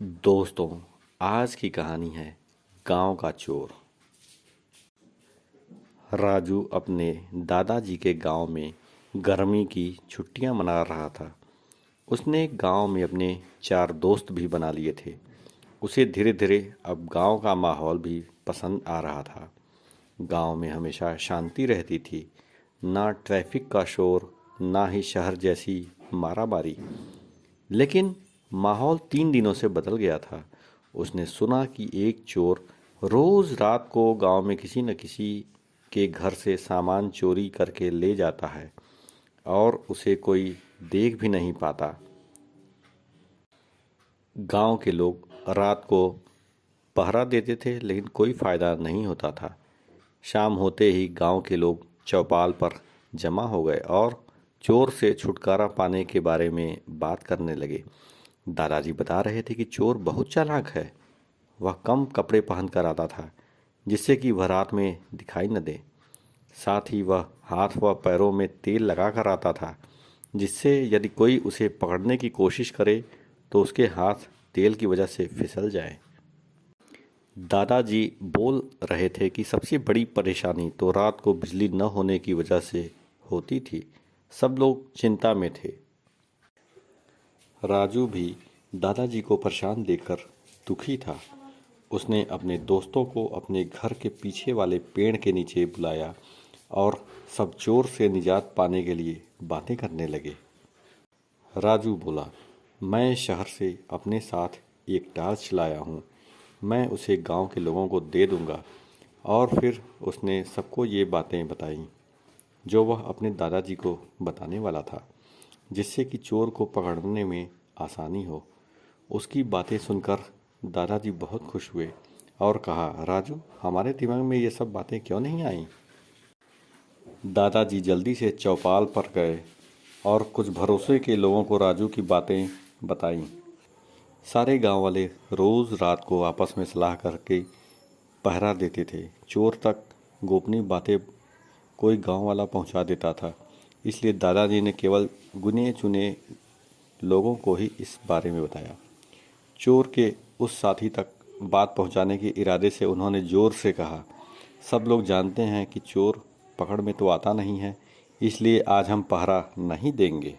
दोस्तों, आज की कहानी है गांव का चोर। राजू अपने दादाजी के गांव में गर्मी की छुट्टियां मना रहा था। उसने गांव में अपने 4 दोस्त भी बना लिए थे। उसे धीरे धीरे अब गांव का माहौल भी पसंद आ रहा था। गांव में हमेशा शांति रहती थी, ना ट्रैफिक का शोर, ना ही शहर जैसी मारामारी। लेकिन माहौल 3 दिनों से बदल गया था। उसने सुना कि एक चोर रोज रात को गांव में किसी न किसी के घर से सामान चोरी करके ले जाता है और उसे कोई देख भी नहीं पाता। गांव के लोग रात को पहरा देते थे, लेकिन कोई फायदा नहीं होता था। शाम होते ही गांव के लोग चौपाल पर जमा हो गए और चोर से छुटकारा पाने के बारे में बात करने लगे। दादाजी बता रहे थे कि चोर बहुत चालाक है। वह कम कपड़े पहनकर आता था, जिससे कि वह रात में दिखाई न दे। साथ ही वह हाथ व पैरों में तेल लगाकर आता था, जिससे यदि कोई उसे पकड़ने की कोशिश करे तो उसके हाथ तेल की वजह से फिसल जाए। दादाजी बोल रहे थे कि सबसे बड़ी परेशानी तो रात को बिजली न होने की वजह से होती थी। सब लोग चिंता में थे। राजू भी दादाजी को परेशान देखकर दुखी था। उसने अपने दोस्तों को अपने घर के पीछे वाले पेड़ के नीचे बुलाया और सब चोर से निजात पाने के लिए बातें करने लगे। राजू बोला, मैं शहर से अपने साथ एक टार्च लाया हूँ। मैं उसे गांव के लोगों को दे दूंगा। और फिर उसने सबको ये बातें बताईं जो वह अपने दादाजी को बताने वाला था, जिससे कि चोर को पकड़ने में आसानी हो। उसकी बातें सुनकर दादाजी बहुत खुश हुए और कहा, राजू, हमारे दिमाग में ये सब बातें क्यों नहीं आईं? दादाजी जल्दी से चौपाल पर गए और कुछ भरोसे के लोगों को राजू की बातें बताईं। सारे गांव वाले रोज़ रात को आपस में सलाह करके पहरा देते थे। चोर तक गोपनीय बातें कोई गांव वाला पहुंचा देता था, इसलिए दादाजी ने केवल गुने चुने लोगों को ही इस बारे में बताया। चोर के उस साथी तक बात पहुंचाने के इरादे से उन्होंने जोर से कहा, सब लोग जानते हैं कि चोर पकड़ में तो आता नहीं है, इसलिए आज हम पहरा नहीं देंगे।